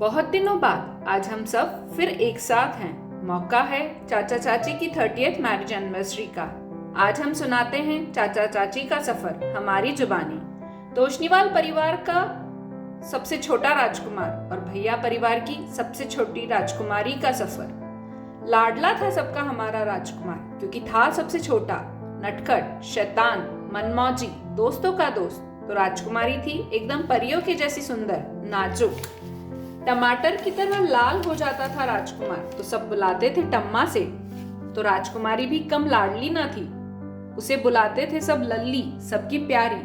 बहुत दिनों बाद आज हम सब फिर एक साथ हैं। मौका है चाचा चाची की 30th मैरिज एनिवर्सरी का। आज हम सुनाते हैं चाचा चाची का सफर हमारी जुबानी। तोशनीवाल परिवार का सबसे छोटा राजकुमार और भैया परिवार की सबसे छोटी राजकुमारी का सफर। लाडला था सबका हमारा राजकुमार, क्योंकि था सबसे छोटा, नटखट, शैतान, मनमौजी, दोस्तों का दोस्त। तो राजकुमारी थी एकदम परियों की जैसी सुंदर, नाजुक। टमाटर की तरह लाल हो जाता था राजकुमार, तो सब बुलाते थे टम्मा से। तो राजकुमारी भी कम लाडली ना थी, उसे बुलाते थे सब लल्ली, सबकी प्यारी।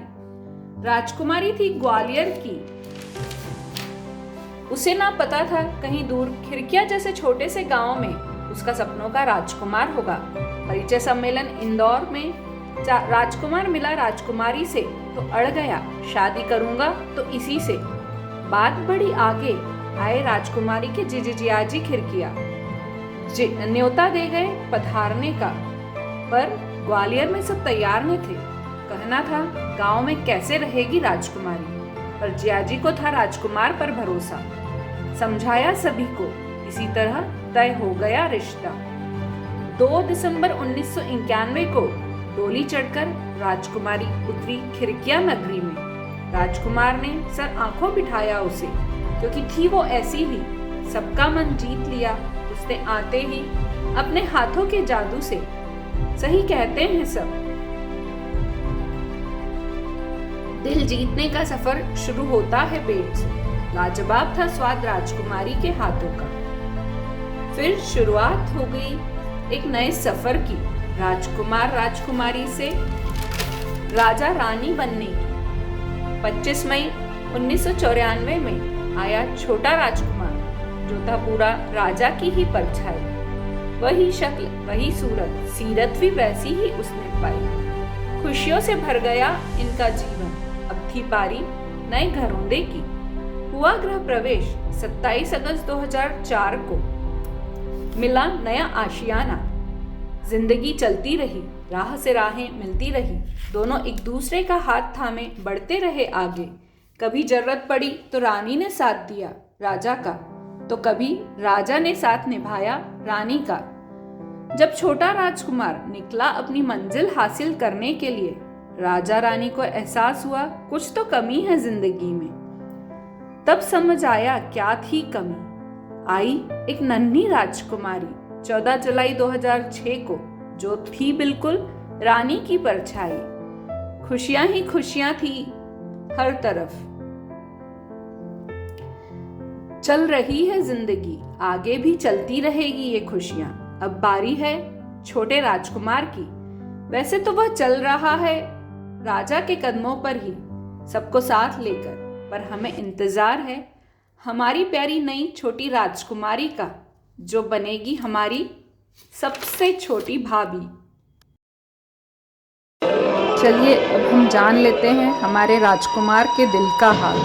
राजकुमारी थी ग्वालियर की, उसे ना पता था कहीं दूर खिड़किया जैसे छोटे से गांव में उसका सपनों का राजकुमार होगा। परिचय सम्मेलन इंदौर में राजकुमार मिला राजकुमारी से, तो अड़ गया, शादी करूंगा तो इसी से। बात बड़ी आगे आए राजकुमारी के जियाजी खिड़किया, न्योता दे गए पधारने का, पर ग्वालियर में सब तैयार न थे। कहना था गांव में कैसे रहेगी राजकुमारी, पर जियाजी को था राजकुमार पर भरोसा। समझाया सभी को, इसी तरह तय हो गया रिश्ता। 2 दिसंबर 1991 को डोली चढ़कर राजकुमारी उतरी खिड़किया नगरी में। राजकुमार ने सर आंखों बिठाया उसे, क्योंकि थी वो ऐसी ही। सबका मन जीत लिया उसने आते ही अपने हाथों के जादू से। सही कहते हैं सब, दिल जीतने का सफर शुरू होता है पेट से। लाजवाब था स्वाद राजकुमारी के हाथों का। फिर शुरुआत हो गई एक नए सफर की, राजकुमार राजकुमारी से राजा रानी बनने की। 25 मई 1994 में आया छोटा राजकुमार, जो था पूरा राजा की ही परछाई। वही शक्ल, वही सूरत, सीरत भी वैसी ही उसने पाई। खुशियों से भर गया इनका जीवन। अब थी पारी नए घरौंदे की। हुआ गृह प्रवेश 27 अगस्त 2004 को। मिला नया आशियाना। जिंदगी चलती रही, राह से राहें मिलती रही। दोनों एक दूसरे का हाथ थामे बढ़ते रहे आगे। कभी जरूरत पड़ी तो रानी ने साथ दिया राजा का, तो कभी राजा ने साथ निभाया रानी का। जब छोटा राजकुमार निकला अपनी मंजिल हासिल करने के लिए, राजा रानी को एहसास हुआ कुछ तो कमी है जिंदगी में। तब समझ आया क्या थी कमी। आई एक नन्ही राजकुमारी 14 जुलाई 2006 को, जो थी बिल्कुल रानी की परछाई। खुशियां ही खुशियां थी हर तरफ। चल रही है जिंदगी, आगे भी चलती रहेगी ये खुशियां। अब बारी है छोटे राजकुमार की। वैसे तो वह चल रहा है राजा के कदमों पर ही, सबको साथ लेकर, पर हमें इंतजार है हमारी प्यारी नई छोटी राजकुमारी का, जो बनेगी हमारी सबसे छोटी भाभी। चलिए अब हम जान लेते हैं हमारे राजकुमार के दिल का हाल।